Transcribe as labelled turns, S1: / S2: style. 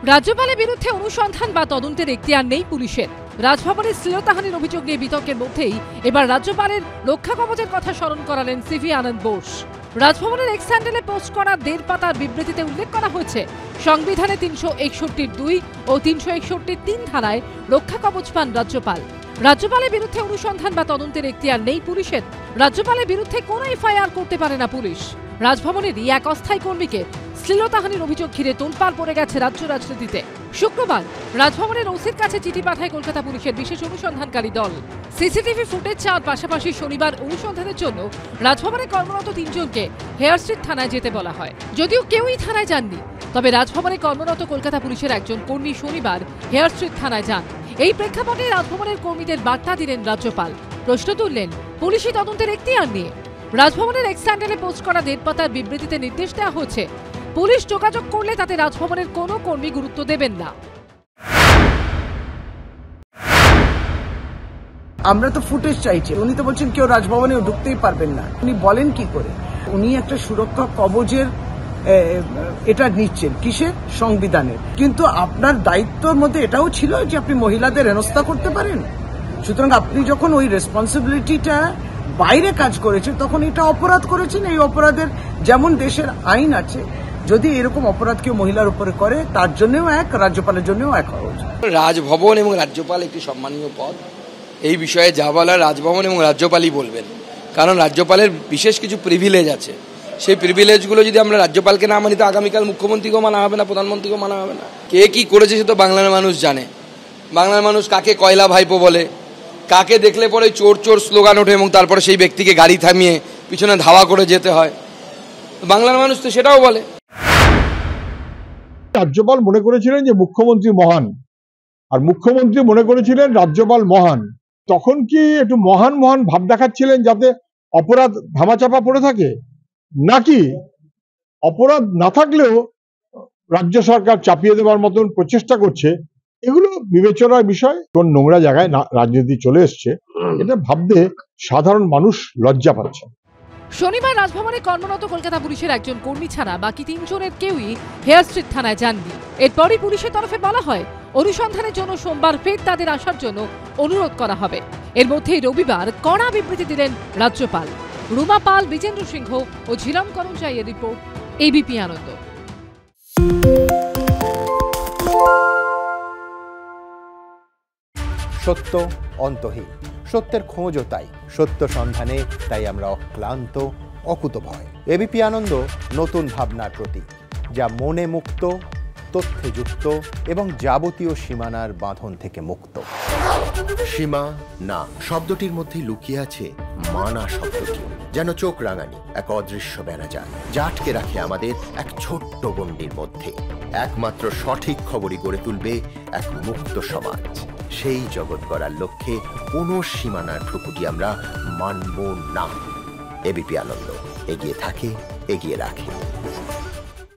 S1: রাজ্যপালের বিরুদ্ধে অনুসন্ধান বা তদন্তের এখতিয়ার নেই পুলিশের। রাজভবনের শ্লীলতাহানির অভিযোগ নিয়ে বিতর্কের মধ্যেই এবার রাজ্যপালের রক্ষা কবচের কথা স্মরণ করালেন সিভি আনন্দ বোস। রাজভবনের এক্স হ্যান্ডেলে পোস্ট করা ১.৫ পাতার বিবৃতিতে উল্লেখ করা হয়েছে, সংবিধানে ৩৬১-২ ও ৩৬১-৩ ধারায় রক্ষা কবচ পান রাজ্যপাল। রাজ্যপালের বিরুদ্ধে অনুসন্ধান বা তদন্তের এখতিয়ার নেই পুলিশের। রাজ্যপালের বিরুদ্ধে কোনো এফআইআর করতে পারে না পুলিশ। রাজভবনেরই এক অস্থায়ী কর্মীকে শ্লীলতাহানির অভিযোগ ঘিরে তোলপাড় পড়ে গেছে রাজ্য রাজনীতিতে। শুক্রবার রাজভবনের ওসির কাছে চিঠি পাঠায় কলকাতা পুলিশের বিশেষ অনুসন্ধানকারী দল। সিসিটিভি ফুটেজ চাওয়ার পাশাপাশি শনিবার অনুসন্ধানের জন্য রাজভবনে কর্মরত ৩ জনকে হেয়ার স্ট্রিট থানায় যেতে বলা হয়। যদিও কেউই থানায় যাননি, তবে রাজভবনে কর্মরত কলকাতা পুলিশের একজন কর্মী শনিবার হেয়ার স্ট্রিট থানায় যান। এই প্রেক্ষাপটে রাজভবনের কর্মীদের বার্তা দিলেন রাজ্যপাল। প্রশ্ন তুললেন পুলিশি তদন্তের এখতিয়ার নিয়ে। রাজভবনের এক্স হ্যান্ডেলে পোস্ট করা ১.৫ পাতার বিবৃতিতে নির্দেশ দেওয়া হয়েছে, পুলিশ যোগাযোগ করলে তাতে রাজভবনের কোনো কর্মী গুরুত্ব দেবেন না।
S2: আমরা তো ফুটেজ চাইছি, উনি তো বলছেন কেউ রাজভবনে ঢুকতেই পারবেন না। উনি বলেন কি করে? উনি একটা সুরক্ষা কবচের এটা নিচ্ছেন কিসের? সংবিধানের। কিন্তু আপনার দায়িত্বের মধ্যে এটাও ছিল যে আপনি মহিলাদের হেনস্থা করতে পারেন। সুতরাং আপনি যখন ওই রেসপন্সিবিলিটিটা বাইরে কাজ করেছেন তখন এটা অপরাধ করেছেন। এই অপরাধের যেমন দেশের আইন আছে, যদি এরকম অপরাধ কেউ মহিলার উপরে করে তার জন্যও এক, রাজ্যপালের জন্যও এক হওয়া উচিত।
S3: রাজভবন এবং রাজ্যপাল একটি সম্মানীয় পদ। এই বিষয়ে যা বলার রাজভবন এবং রাজ্যপালই বলবেন, কারণ রাজ্যপালের বিশেষ কিছু প্রিভিলেজ আছে। সেই প্রিভিলেজগুলো যদি আমরা রাজ্যপালকে না মানি তো আগামীকাল মুখ্যমন্ত্রীকেও মানা হবে না, প্রধানমন্ত্রীকেও মানা হবে না। কে কি করেছে সে তো বাংলার মানুষ জানে। বাংলার মানুষ কাকে কয়লা ভাইপো বলে, কাকে দেখলে পরে চোর চোর স্লোগান ওঠে এবং তারপরে সেই ব্যক্তিকে গাড়ি থামিয়ে পিছনে ধাওয়া করে যেতে হয়। বাংলার মানুষ তো সেটাও বলে।
S4: রাজ্যপাল মনে করেছিলেন যে মুখ্যমন্ত্রী মহান, আর মুখ্যমন্ত্রী মনে করেছিলেন রাজ্যপাল মহান। তখন কি একটু মহান মহান ভাব দেখাচ্ছিলেন যাতে অপরাধ ধামাচাপা পড়ে থাকে, নাকি অপরাধ না থাকলেও রাজ্য সরকার চাপিয়ে দেওয়ার মতন প্রচেষ্টা করছে? এগুলো বিবেচনার বিষয়। কোন নোংরা জায়গায় রাজনীতি চলে এসছে এটা ভাবতে সাধারণ মানুষ লজ্জা পাচ্ছে।
S1: শনিবার রাজভবনে কর্মরত কলকাতা পুলিশের একজন কর্মী ছাড়া বাকি ৩ জনের কেউই হেয়ার স্ট্রিট থানায় যাননি। এরপরই পুলিশের তরফে বলা হয় অনুসন্ধানের জন্য সোমবার ফের তাদের আসার জন্য অনুরোধ করা হবে। এর মধ্যেই রবিবার কড়া বিবৃতি দিলেন রাজ্যপাল। রুমা পাল, বিজেন্দ্র সিংহ ও ঝিরাম করঞ্জাইয়ের রিপোর্ট, এবিপি আনন্দ।
S5: সত্য অন্তহীন, সত্যের খোঁজও তাই, সত্য সন্ধানে তাই আমরা অক্লান্ত, অকুতভয়। এবিপি আনন্দ নতুন ভাবনার প্রতীক, যা মনে মুক্ত, তথ্যে যুক্ত এবং যাবতীয় সীমানার বাঁধন থেকে মুক্ত।
S6: সীমা না শব্দটির মধ্যে লুকিয়ে আছে মানা শব্দটি, যেন চোখ রাঙানি এক অদৃশ্য বেড়াজাল, যা আটকে রাখে আমাদের এক ছোট্ট গণ্ডির মধ্যে। একমাত্র সঠিক খবরই গড়ে তুলবে এক মুক্ত সমাজ। সেই জগৎ গড়ার লক্ষ্যে কোনো সীমানার ঠুকুটি আমরা মানব না। এবিপি আনন্দ এগিয়ে থাকে, এগিয়ে রাখে।